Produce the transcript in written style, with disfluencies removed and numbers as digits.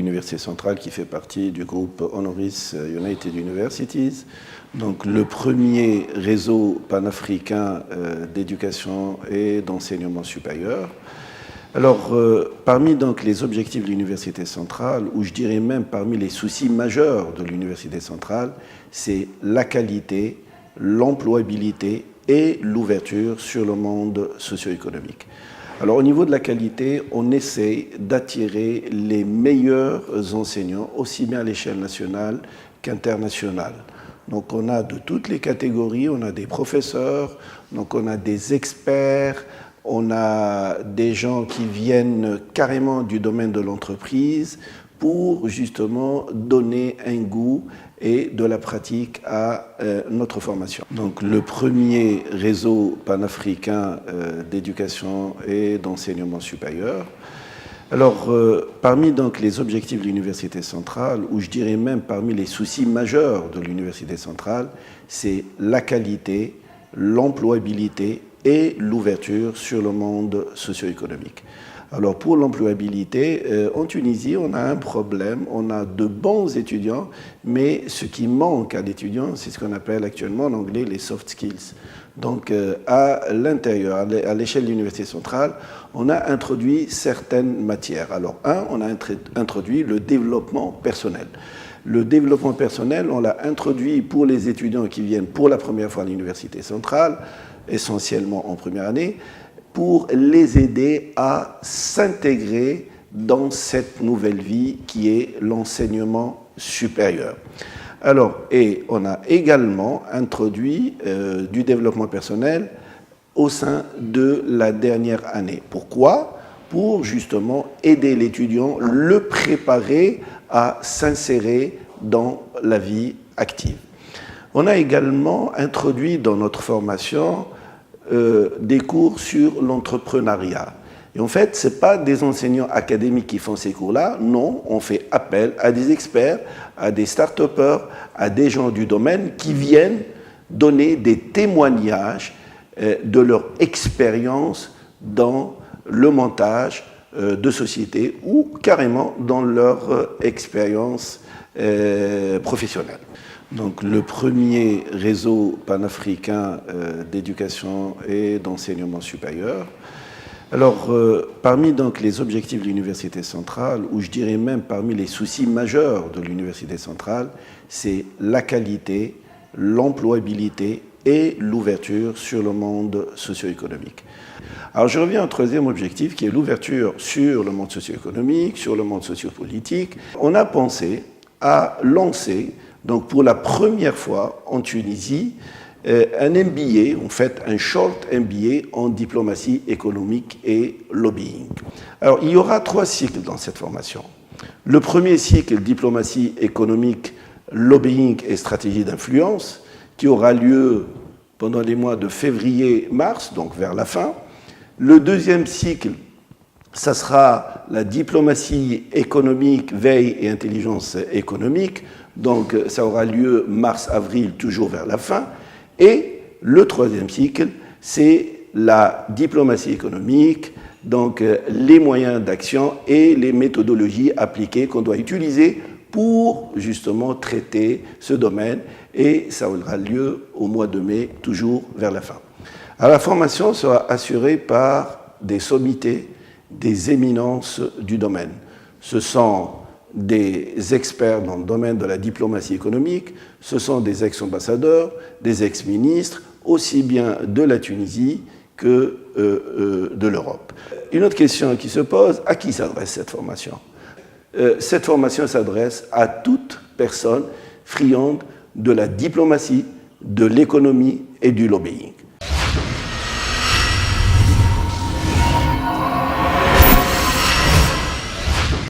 l'Université centrale qui fait partie du groupe Honoris United Universities, donc le premier réseau panafricain d'éducation et d'enseignement supérieur. Alors, parmi donc les objectifs de l'Université centrale, ou je dirais même parmi les soucis majeurs de l'Université centrale, c'est la qualité, l'employabilité et l'ouverture sur le monde socio-économique. Alors, au niveau de la qualité, on essaie d'attirer les meilleurs enseignants, aussi bien à l'échelle nationale qu'internationale. Donc, on a de toutes les catégories, on a des professeurs, donc on a des experts, on a des gens qui viennent carrément du domaine de l'entreprise pour justement donner un goût et de la pratique à notre formation. Donc le premier réseau panafricain d'éducation et d'enseignement supérieur. Alors parmi donc les objectifs de l'Université centrale, ou je dirais même parmi les soucis majeurs de l'Université centrale, c'est la qualité, l'employabilité et l'ouverture sur le monde socio-économique. Alors pour l'employabilité, en Tunisie, on a un problème, on a de bons étudiants, mais ce qui manque à l'étudiant, c'est ce qu'on appelle actuellement en anglais les soft skills. Donc à l'intérieur, à l'échelle de l'Université centrale, on a introduit certaines matières. Alors on a introduit le développement personnel. Le développement personnel, on l'a introduit pour les étudiants qui viennent pour la première fois à l'Université centrale, essentiellement en première année, pour les aider à s'intégrer dans cette nouvelle vie qui est l'enseignement supérieur. Alors, et on a également introduit du développement personnel au sein de la dernière année. Pourquoi ? Pour justement aider l'étudiant, le préparer à s'insérer dans la vie active. On a également introduit dans notre formation des cours sur l'entrepreneuriat. Et en fait, ce n'est pas des enseignants académiques qui font ces cours-là, non, on fait appel à des experts, à des start-upers, à des gens du domaine qui viennent donner des témoignages de leur expérience dans le montage de sociétés ou carrément dans leur expérience professionnelle. Donc le premier réseau panafricain d'éducation et d'enseignement supérieur. Alors parmi donc les objectifs de l'Université centrale, ou je dirais même parmi les soucis majeurs de l'Université centrale, c'est la qualité, l'employabilité et l'ouverture sur le monde socio-économique. Alors je reviens au troisième objectif qui est l'ouverture sur le monde socio-économique, sur le monde sociopolitique. On a pensé à lancer, donc pour la première fois en Tunisie, un MBA, en fait un short MBA en diplomatie économique et lobbying. Alors il y aura 3 cycles dans cette formation. Le premier cycle, diplomatie économique, lobbying et stratégie d'influence, qui aura lieu pendant les mois de février-mars, donc vers la fin. Le deuxième cycle, ça sera la diplomatie économique, veille et intelligence économique, donc ça aura lieu mars-avril, toujours vers la fin. Et le troisième cycle, c'est la diplomatie économique, donc les moyens d'action et les méthodologies appliquées qu'on doit utiliser pour justement traiter ce domaine. Et ça aura lieu au mois de mai, toujours vers la fin. Alors, la formation sera assurée par des sommités, des éminences du domaine. Ce sont des experts dans le domaine de la diplomatie économique, ce sont des ex-ambassadeurs, des ex-ministres, aussi bien de la Tunisie que de l'Europe. Une autre question qui se pose, à qui s'adresse cette formation ? Cette formation s'adresse à toute personne friande de la diplomatie, de l'économie et du lobbying.